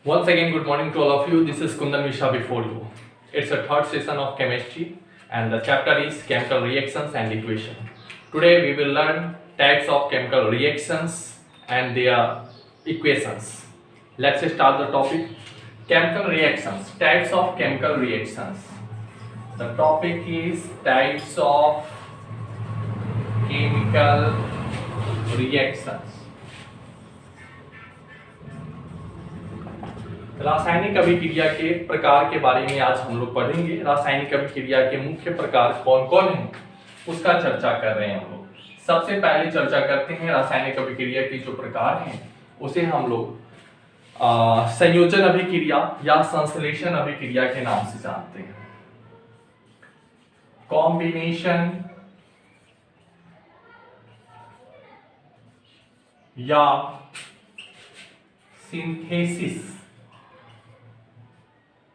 Once again, good morning to all of you. This is Kundan Misha before you. It's a third session of chemistry, and the chapter is chemical reactions and equation. Today, we will learn types of chemical reactions and their equations. Let's start the topic. Chemical reactions, types of chemical reactions. The topic is types of chemical reactions. रासायनिक अभिक्रिया के प्रकार के बारे में आज हम लोग पढ़ेंगे। रासायनिक अभिक्रिया के मुख्य प्रकार कौन कौन हैं उसका चर्चा कर रहे हैं हम लोग। सबसे पहले चर्चा करते हैं रासायनिक अभिक्रिया के जो प्रकार हैं उसे हम लोग संयोजन अभिक्रिया या संश्लेषण अभिक्रिया के नाम से जानते हैं। कॉम्बिनेशन या सिंथेसिस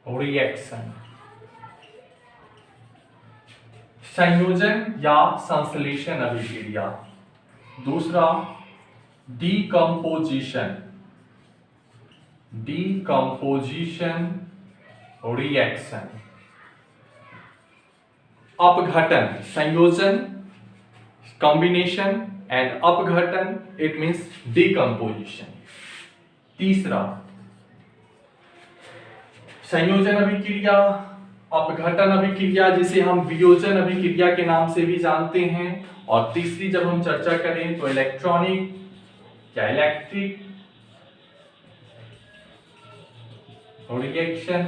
रिएक्शन, संयोजन या संश्लेषण अभिक्रिया। दूसरा डीकम्पोजिशन रिएक्शन। अपघटन, संयोजन कॉम्बिनेशन एंड अपघटन इट मीन्स डीकम्पोजिशन। तीसरा संयोजन अभिक्रिया, अपघटन अभिक्रिया जिसे हम वियोजन अभिक्रिया के नाम से भी जानते हैं। और तीसरी जब हम चर्चा करें तो इलेक्ट्रॉनिक या इलेक्ट्रिक रिएक्शन,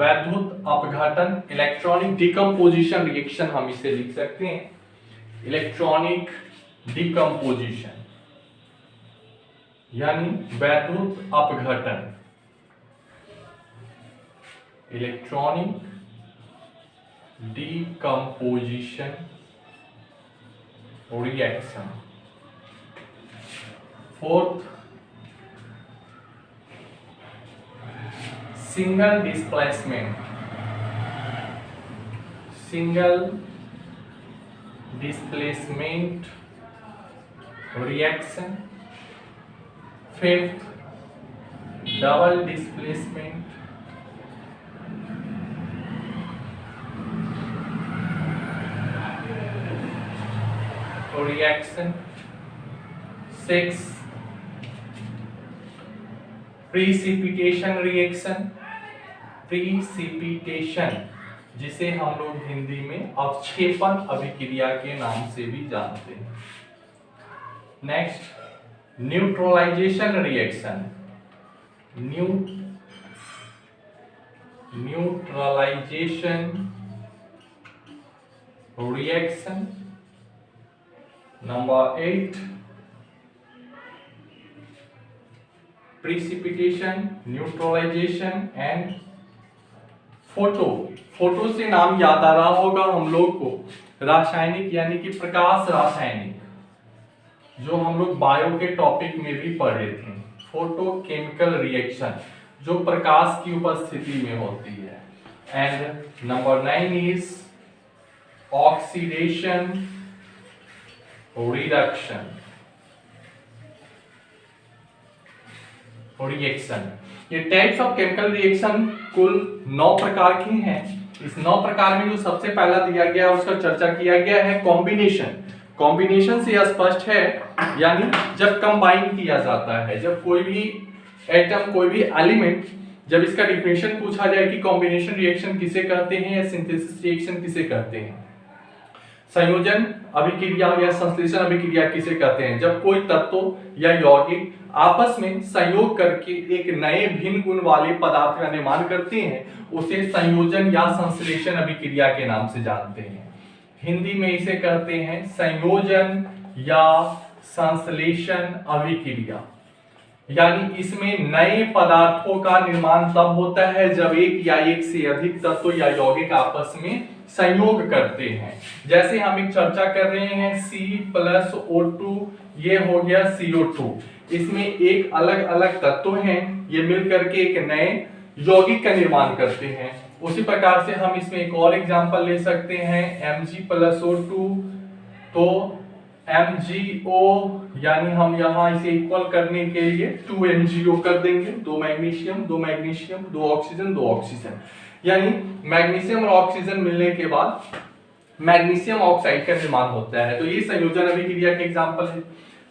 वैद्युत अपघटन, इलेक्ट्रॉनिक डिकम्पोजिशन रिएक्शन हम इसे लिख सकते हैं। इलेक्ट्रॉनिक डिकम्पोजिशन यानी वैद्युत अपघटन, electronic decomposition reaction. Fourth single displacement reaction. Fifth double displacement reaction. 6 precipitation reaction, precipitation जिसे हम लोग हिंदी में अवक्षेपण अभिक्रिया के नाम से भी जानते हैं। Next neutralization reaction, neutralization reaction. Number 8 precipitation, neutralization and photo से नाम याद आ रहा होगा हम लोग को, रासायनिक यानी कि प्रकाश रासायनिक, जो हम लोग बायो के टॉपिक में भी पढ़े थे। फोटो केमिकल रिएक्शन जो प्रकाश की उपस्थिति में होती है। And number 9 is oxidation reduction reaction. ये टाइप्स ऑफ केमिकल रिएक्शन कुल 9 प्रकार के हैं। इस 9 प्रकार में जो सबसे पहला दिया गया है उसका चर्चा किया गया है कॉम्बिनेशन। कॉम्बिनेशन से स्पष्ट है यानी जब कंबाइन किया जाता है, जब कोई भी एटम, कोई भी एलिमेंट, जब इसका डिफिनेशन पूछा जाए कि कॉम्बिनेशन रिएक्शन किसे कहते हैं या सिंथेसिस रिएक्शन किसे कहते हैं, संयोजन अभिक्रिया या संश्लेषण अभिक्रिया किसे कहते हैं, जब कोई तत्व या यौगिक आपस में संयोग करके एक नए भिन्न गुण वाले पदार्थ का निर्माण करते हैं उसे संयोजन या संश्लेषण अभिक्रिया के नाम से जानते हैं। हिंदी में इसे कहते हैं संयोजन या संश्लेषण अभिक्रिया। यानी इसमें नए पदार्थों का निर्माण तब होता है जब एक या एक से अधिक तत्व या यौगिक आपस में संयोग करते हैं। जैसे हम एक चर्चा कर रहे हैं C+O2, ये हो गया CO2। इसमें एक अलग अलग तत्व हैं, ये मिलकर के एक नए यौगिक का निर्माण करते हैं। उसी प्रकार से हम इसमें एक और एग्जांपल ले सकते हैं Mg+O2। तो MgO, यानी हम यहाँ इसे इक्वल करने के लिए 2 MgO कर देंगे, 2 मैग्नीशियम 2 मैग्नीशियम 2 ऑक्सीजन 2 ऑक्सीजन, यानी मैग्नीशियम और ऑक्सीजन मिलने के बाद मैग्नीशियम ऑक्साइड का निर्माण होता है। तो ये संयोजन अभिक्रिया के एग्जांपल है।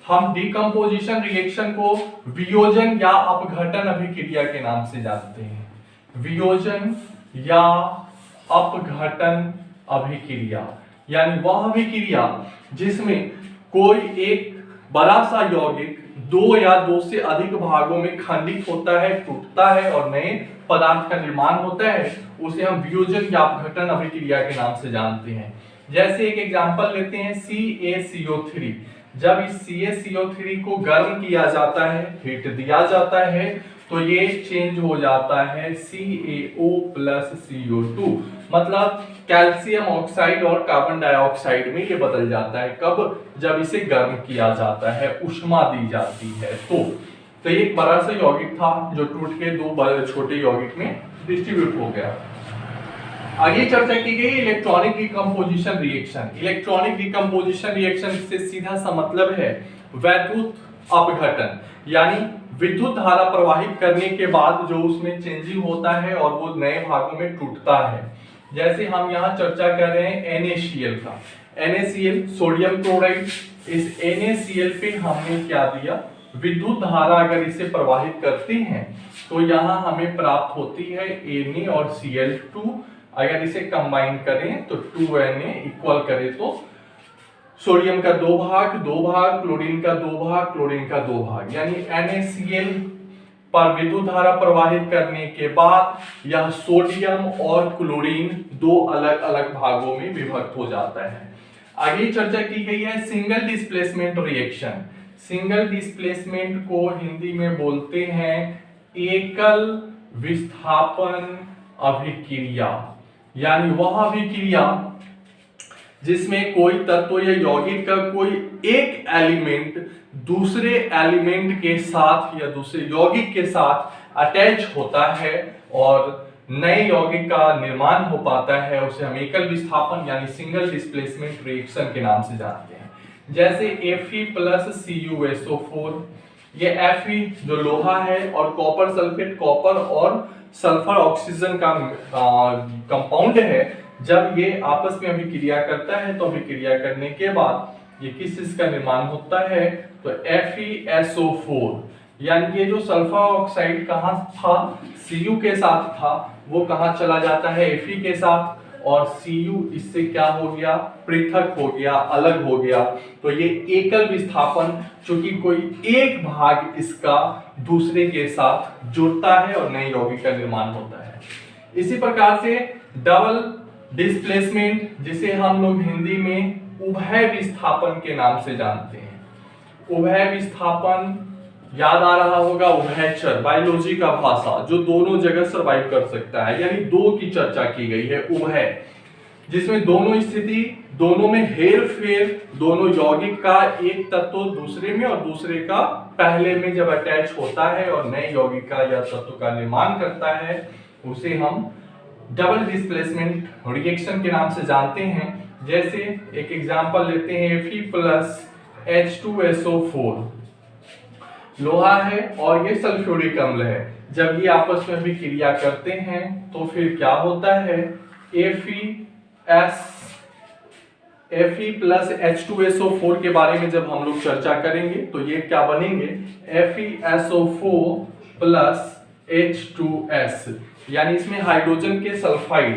हम डिकम्पोजिशन रिएक्शन को वियोजन या अपघटन अभिक्रिया के नाम से जानते हैं। वियोजन या अपघटन अभिक्रिया यानी वह अभिक्रिया जिसमें कोई एक बड़ा सा यौगिक 2 या 2 से अधिक भागों में खंडित होता है, टूटता है और नए पदार्थ का निर्माण होता है, उसे हम वियोजन या अपघटन अभिक्रिया के नाम से जानते हैं। जैसे एक एग्जांपल लेते हैं CaCO3। जब इस CaCO3 को गर्म किया जाता है, हीट दिया जाता है, तो ये चेंज हो जाता है CaO प्लस CO2, मतलब कैल्शियम ऑक्साइड और कार्बन डाइऑक्साइड में ये बदल जाता है। कब? जब इसे गर्म किया जाता है, ऊष्मा दी जाती है। तो ये एक बड़ा सा यौगिक था जो टूट के 2 बड़े छोटे यौगिक में डिस्ट्रीब्यूट हो गया। आगे चर्चा की गई electronic decomposition reaction. Electronic decomposition reaction से सीधा सा मतलब है वैद्युत अपघटन, यानी विद्युत धारा प्रवाहित करने के बाद जो उसमें चेंजिंग होता है और वो नए भागों में टूटता है। जैसे हम यहाँ चर्चा कर रहे हैं NaCl का। NaCl सोडियम क्लोराइड, इस NaCl पे हमने क्या दिया, विद्युत धारा अगर इसे प्रवाहित करते हैं तो यहाँ हमें प्राप्त होती है Na और Cl2। अगर इसे कंबाइन करें तो 2Na इक्वल करें तो सोडियम का 2 भाग, क्लोरीन का 2 भाग, क्लोरीन का 2 भाग, यानी NaCl पर विद्युत धारा प्रवाहित करने के बाद यह सोडियम और क्लोरीन 2 अलग अलग भागों में विभक्त हो जाता है। आगे चर्चा की गई है single displacement reaction. Single displacement को हिंदी में बोलते हैं एकल विस्थापन अभिक्रिया, यानी वह अभिक्रिया जिसमें कोई तत्व या यौगिक का कोई एक एलिमेंट दूसरे एलिमेंट के साथ या दूसरे यौगिक के साथ अटैच होता है और नए यौगिक का निर्माण हो पाता है, उसे हम एकल विस्थापन यानी सिंगल डिस्प्लेसमेंट रिएक्शन के नाम से जानते हैं। जैसे Fe प्लस CuSO4, ये Fe जो लोहा है और कॉपर सल्फेट, कॉपर और सल्फर ऑक्सीजन का कंपाउंड है, जब ये आपस में अभिक्रिया करता है तो अभिक्रिया करने के बाद ये किस चीज का निर्माण होता है, तो FeSO4, यानी ये जो सल्फर ऑक्साइड कहाँ था, Cu के साथ था, वो कहाँ चला जाता है, Fe के साथ, और Cu इससे क्या हो गया, पृथक हो गया, अलग हो गया। तो ये एकल विस्थापन, चूंकि कोई एक भाग इसका दूसरे के साथ जुड़ता है और नए यौगिक का निर्माण होता है। इसी प्रकार से डबल डिस्प्लेसमेंट, जिसे हम लोग हिंदी में उभय विस्थापन के नाम से जानते हैं। उभय विस्थापन याद आ रहा होगा, उभयचर, बायोलॉजी का भाषा, जो दोनों जगह सरवाइव कर सकता है, यानी 2 की चर्चा की गई है उभय, जिसमें दोनों स्थिति, दोनों में हेर फेर, दोनों यौगिक का एक तत्व दूसरे में और दूसरे का पहले में जब अटैच होता है और नए यौगिक का या तत्व का निर्माण करता है, उसे हम डबल डिस्प्लेसमेंट रिएक्शन के नाम से जानते हैं। जैसे एक एग्जांपल लेते हैं Fe प्लस H2SO4, लोहा है और ये सल्फ्यूरिक अम्ल है, जब ये आपस में अभिक्रिया करते हैं तो फिर क्या होता है, Fe प्लस H2SO4 के बारे में जब हम लोग चर्चा करेंगे तो ये क्या बनेंगे, FeSO4 प्लस H2S, यानी इसमें हाइड्रोजन के सल्फाइड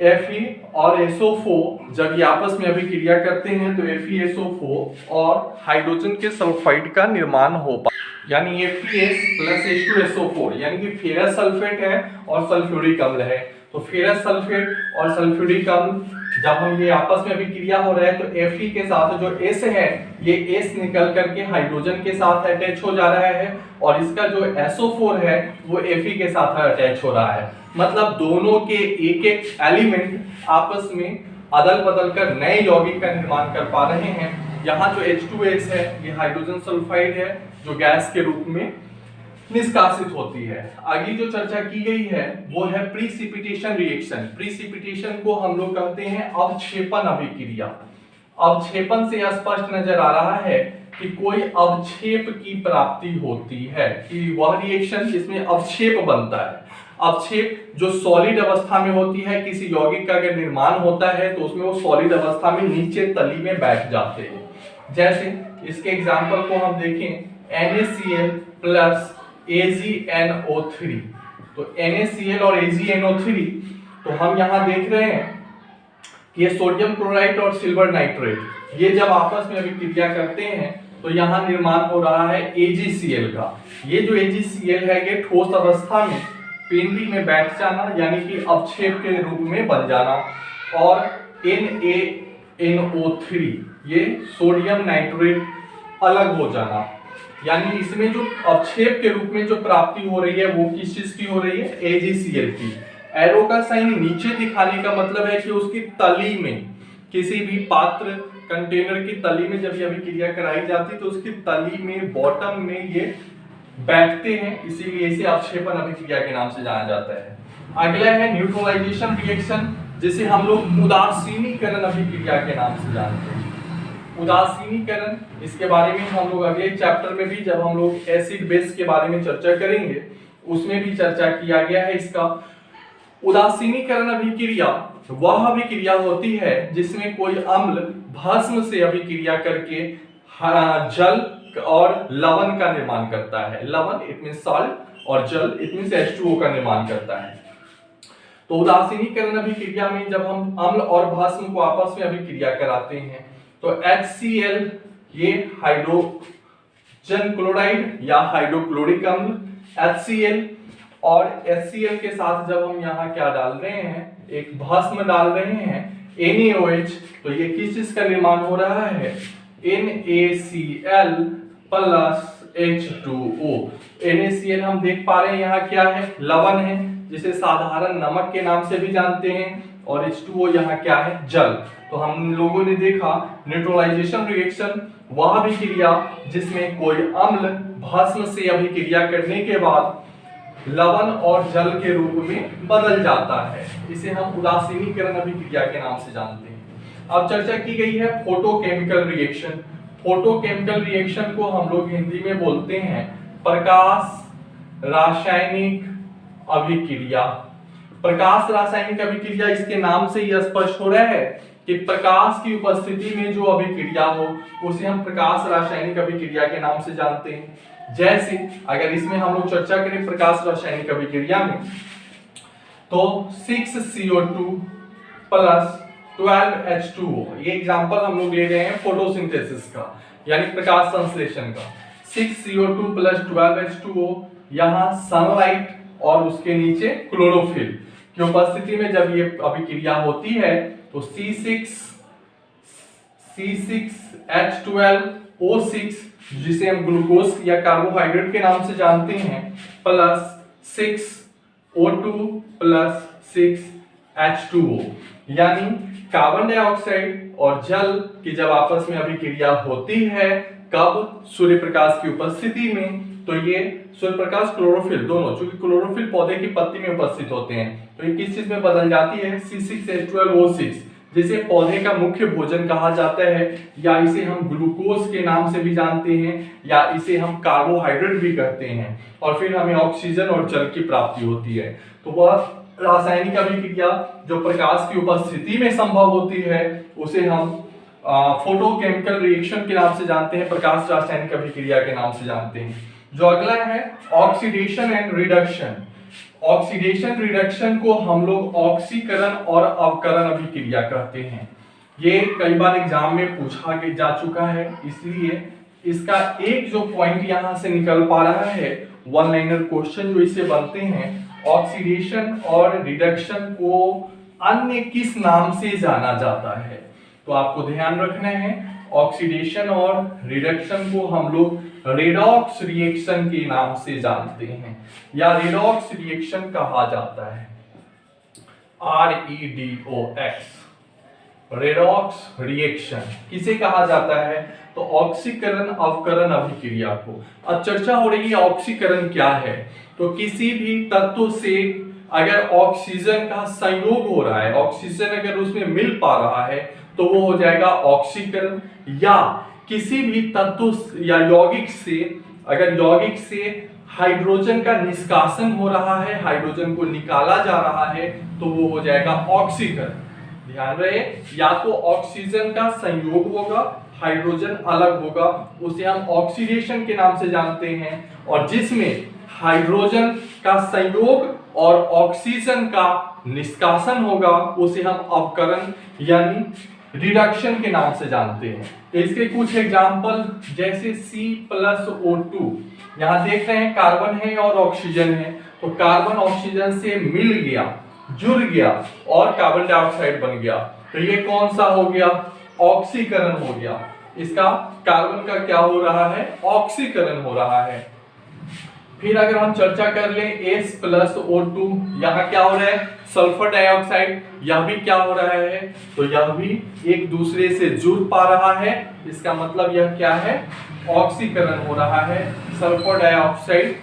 Fe और SO4 जब ये आपस में अभिक्रिया करते हैं तो FeSO4 और हाइड्रोजन के सल्फाइड का निर्माण हो पाता, यानी FeS प्लस H2SO4, यानी कि फेरस सल्फेट है और सल्फ्यूरिक अम्ल है। तो फेरस सल्फेट और सल्फ्यूरिक अम्ल जब हम ये आपस में अभिक्रिया हो रहा है तो Fe के साथ जो S है, ये S निकल करके हाइड्रोजन के साथ अटैच हो जा रहा है और इसका जो SO4 है वो Fe के साथ अटैच हो रहा है। मतलब दोनों के एक एक एलिमेंट आपस में अदल बदल कर नए यौगिक का निर्माण कर पा रहे हैं। यहाँ जो H2S है ये हाइड्रोजन सल्फाइड है जो गैस के रूप में निष्कासित होती है। आगे जो चर्चा की गई है वो है प्रीसिपिटेशन रिएक्शन। प्रीसिपिटेशन को हम लोग कहते हैं अवक्षेपण अभिक्रिया। अवक्षेपण से स्पष्ट नजर आ रहा है कि कोई अवक्षेप की प्राप्ति होती है, कि वह रिएक्शन जिसमें अवक्षेप बनता है। अवक्षेप जो सॉलिड अवस्था में होती है, किसी यौगिक का अगर निर्माण होता है तो उसमें वो सॉलिड अवस्था में नीचे तली में बैठ जाते हैं। जैसे इसके एग्जांपल को हम देखें, NaCl प्लस AgNO3। तो NaCl और AgNO3, तो हम यहां देख रहे हैं कि ये सोडियम क्लोराइड और सिल्वर नाइट्रेट, ये जब आपस में अभिक्रिया करते हैं तो यहाँ निर्माण हो रहा है AgCl का। ये जो AgCl है ये ठोस अवस्था में पेंदी में बैठ जाना, यानी कि अवक्षेप के रूप में बन जाना, और NaNO3 ये सोडियम नाइट्रेट अलग हो जाना। यानी इसमें जो अवक्षेप के रूप में जो प्राप्ति हो रही है वो किस चीज की हो रही है? AgCl की। एरो का साइन नीचे दिखाने का मतलब है कि उसकी तली में, किसी भी पात्र कंटेनर की तली में जब ये अभिक्रिया कराई जाती है तो उसकी तली में, बॉटम में ये बैठते हैं, इसीलिए इसे अवक्षेपण अभिक्रिया के नाम से जाना जाता है। अगला है न्यूट्रलाइजेशन रिएक्शन, जिसे हम लोग उदासीनीकरण अभिक्रिया के नाम से जानते हैं। उदासीनीकरण, इसके बारे में हम लोग अगले चैप्टर में भी, जब हम लोग एसिड बेस के बारे में चर्चा करेंगे, उसमें भी चर्चा किया गया है इसका। उदासीनीकरण अभिक्रिया वह अभिक्रिया होती है जिसमें कोई अम्ल भस्म से अभिक्रिया करके जल और लवण का निर्माण करता है। लवण इट मींस सॉल्ट और जल इट मींस H2O का निर्माण करता है। तो उदासीनीकरण अभिक्रिया में जब हम अम्ल और भस्म को आपस में अभिक्रिया कराते हैं तो HCl ये हाइड्रोजन क्लोराइड या हाइड्रोक्लोरिक अम्ल, HCl और HCl के साथ जब हम यहाँ क्या डाल रहे हैं, एक भस्म डाल रहे हैं NaOH, तो ये किस चीज का निर्माण हो रहा है? NaCl plus H2O। NaCl हम देख पा रहे हैं यहाँ क्या है? लवण है, जिसे साधारण नमक के नाम से भी जानते हैं, और H2O यहाँ क्या है? जल। तो हम लोगों ने देखा न्यूट्रलाइजेशन रिएक्शन वह अभिक्रिया जिसमें कोई अम्ल भस्म से अभिक्रिया करने के बाद लवण और जल के रूप में बदल जाता है, इसे हम उदासीनीकरण अभिक्रिया के नाम से जानते हैं। अब चर्चा की गई है फोटोकेमिकल रिएक्शन। फोटोकेमिकल रिएक्शन को हम लोग हिंदी में बोलते हैं प्रकाश रासायनिक अभिक्रिया। प्रकाश रासायनिक अभिक्रिया, इसके नाम से ही स्पष्ट हो रहा है कि प्रकाश की उपस्थिति में जो अभिक्रिया हो उसे हम प्रकाश रासायनिक अभिक्रिया के नाम से जानते हैं। जैसे अगर इसमें हम लोग चर्चा करें प्रकाश रासायनिक अभिक्रिया में, तो 6CO2 प्लस 12H2O, ये एग्जांपल हम लोग ले रहे हैं फोटोसिंथेसिस का, यानी प्रकाश संश्लेषण का। 6CO2 प्लस 12H2O, यहाँ सनलाइट और उसके नीचे क्लोरोफिल की उपस्थिति में जब ये अभिक्रिया होती है तो C6H12O6, जिसे हम ग्लूकोज या कार्बोहाइड्रेट के नाम से जानते हैं, प्लस 6O2 प्लस 6H2O, यानी कार्बन डाइऑक्साइड और जल की जब आपस में अभिक्रिया होती है, कब? सूर्य प्रकाश की उपस्थिति में। तो ये सूर्य प्रकाश, क्लोरोफिल, दोनों, चूंकि क्लोरोफिल पौधे की पत्ती में उपस्थित होते हैं, तो ये किस चीज में बदल जाती है? C6H12O6, जिसे पौधे का मुख्य भोजन कहा जाता है, या इसे हम ग्लूकोज के नाम से भी जानते हैं, या इसे हम कार्बोहाइड्रेट भी कहते हैं, और फिर हमें ऑक्सीजन और जल की प्राप्ति होती है। तो वह रासायनिक अभिक्रिया जो प्रकाश की उपस्थिति में संभव होती है उसे हम फोटोकेमिकल रिएक्शन के नाम से जानते हैं, प्रकाश रासायनिक अभिक्रिया के नाम से जानते हैं। जो अगला है oxidation and reduction. Oxidation reduction को हम लोग ऑक्सीकरण और अवकरण अभिक्रिया कहते हैं। ये कई बार एग्जाम में पूछा जा चुका है, इसलिए इसका एक जो पॉइंट यहां से निकल पा रहा है, वन लाइनर क्वेश्चन जो इससे बनते हैं, ऑक्सीडेशन और रिडक्शन को अन्य किस नाम से जाना जाता है? तो आपको ध्यान रखना है, ऑक्सीडेशन और रिडक्शन को हम लोग रेडॉक्स रिएक्शन के नाम से जानते हैं, या रेडॉक्स रिएक्शन कहा जाता है। REDOX, रेडॉक्स रिएक्शन किसे कहा जाता है? तो ऑक्सीकरण अवकरण अभिक्रिया को। अब चर्चा हो रही है ऑक्सीकरण क्या है, तो किसी भी तत्व से अगर ऑक्सीजन का संयोग हो रहा है, ऑक्सीजन अगर उसमें मिल पा रहा है, तो वो हो जाएगा ऑक्सीकरण। या किसी भी तत्व या यौगिक से, अगर यौगिक से हाइड्रोजन का निष्कासन हो रहा है, हाइड्रोजन को निकाला जा रहा है, तो वो हो जाएगा ऑक्सीकरण। ध्यान रहे, या तो ऑक्सीजन का संयोग होगा, हाइड्रोजन अलग होगा, उसे हम ऑक्सीडेशन के नाम से जानते हैं। और जिसमें हाइड्रोजन का संयोग और ऑक्सीजन का निष्कासन होगा, उसे हम अपकरण यानी रिडक्शन के नाम से जानते हैं। तो इसके कुछ एग्जाम्पल, जैसे C+O2, यहाँ देख रहे हैं कार्बन है और ऑक्सीजन है, तो कार्बन ऑक्सीजन से मिल गया, जुड़ गया और कार्बन डाइऑक्साइड बन गया, तो ये कौन सा हो गया? ऑक्सीकरण हो गया। इसका कार्बन का क्या हो रहा है? ऑक्सीकरण हो रहा है। फिर अगर हम चर्चा कर लें S+O2, यहाँ क्या हो रहा है? Sulphur dioxide. यह भी क्या हो रहा है? तो यह भी एक दूसरे से जुड़ पा रहा है, इसका मतलब यह क्या है? ऑक्सीकरण हो रहा है। सल्फर डाइऑक्साइड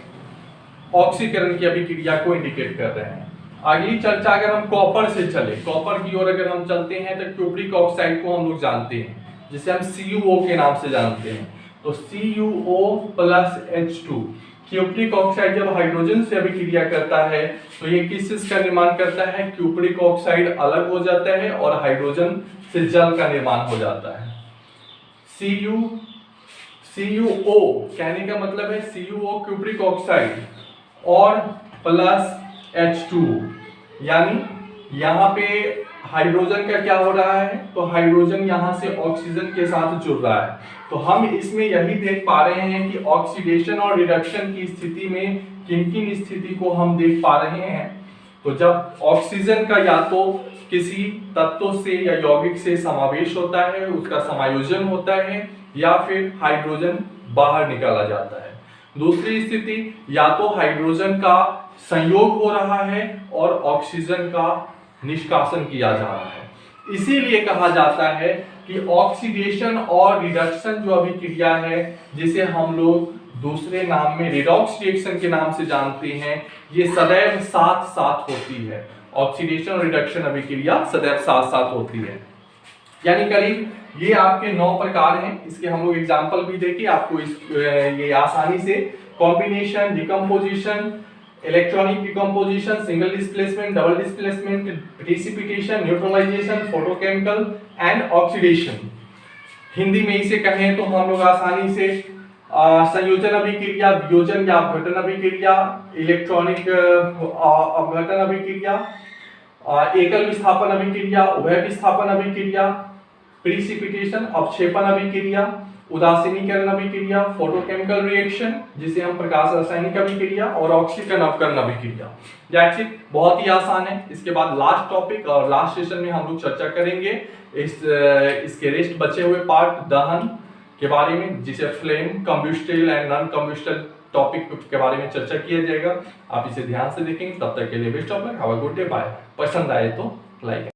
ऑक्सीकरण की अभिक्रिया को इंडिकेट कर रहे हैं। अगली चर्चा अगर हम कॉपर से चले, कॉपर की ओर अगर हम चलते हैं, तो क्यूप्रिक ऑक्साइड को हम लोग जानते हैं, जिसे हम CuO के नाम से जानते हैं। तो CuO+H2, क्यूप्रिक ऑक्साइड जब हाइड्रोजन से अभिक्रिया करता है, तो ये किस चीज का निर्माण करता है? क्यूप्रिक ऑक्साइड अलग हो जाता है और हाइड्रोजन से जल का निर्माण हो जाता है। CuO कहने का मतलब है CuO क्यूप्रिक ऑक्साइड और प्लस H2, यानी यहाँ पे हाइड्रोजन का क्या हो रहा है? तो हाइड्रोजन यहाँ से ऑक्सीजन के साथ जुड़ रहा है। तो हम इसमें यही देख पा रहे हैं कि ऑक्सीडेशन और रिडक्शन की स्थिति में किन किन स्थिति को हम देख पा रहे हैं। तो जब ऑक्सीजन का या तो किसी तत्व से या यौगिक से समावेश होता है, उसका समायोजन होता है, या फिर हाइड्रोजन बाहर निकाला जाता है। दूसरी स्थिति, या तो हाइड्रोजन का संयोग हो रहा है और ऑक्सीजन का निष्कासन किया जा रहा है। इसीलिए कहा जाता है कि ऑक्सीडेशन और रिडक्शन जो अभिक्रिया है, जिसे हम लोग दूसरे नाम में रेडॉक्स रिएक्शन के नाम से जानते हैं, ये सदैव साथ साथ होती है। ऑक्सीडेशन और रिडक्शन अभिक्रिया सदैव साथ साथ होती है। यानी करीब ये आपके 9 प्रकार हैं। इसके हम लोग एग्जाम्पल भी देखें, आपको ये आसानी से combination, decomposition, electronic decomposition, single displacement, double displacement, precipitation, neutralisation, photochemical and oxidation. Hindi में इसे कहें तो हम लोग आसानी से संयोजन अभिक्रिया, वियोजन या अपघटन अभिक्रिया, इलेक्ट्रॉनिक अपघटन अभिक्रिया, एकल विस्थापन अभिक्रिया, उभय विस्थापन अभिक्रिया, प्रेसिपिटेशन अवक्षेपण अभिक्रिया, उदासीनीकरण अभिक्रिया, फोटोकेमिकल रिएक्शन जिसे हम प्रकाश रासायनिक अभिक्रिया, और ऑक्सीकरण अपकरण अभिक्रिया। दैट्स इट, बहुत ही आसान है। इसके बाद लास्ट टॉपिक और लास्ट सेशन में हम लोग चर्चा करेंगे इसके रेस्ट बचे हुए पार्ट दहन के बारे में, जिसे फ्लेम, कंब्यूस्टिल एंड नॉन कंब्यूस्टिल टॉपिक के बारे में चर्चा किया जाएगा। आप इसे ध्यान से देखेंगे। तब तक के लिए best of luck, have a good day, bye. पसंद आए तो लाइक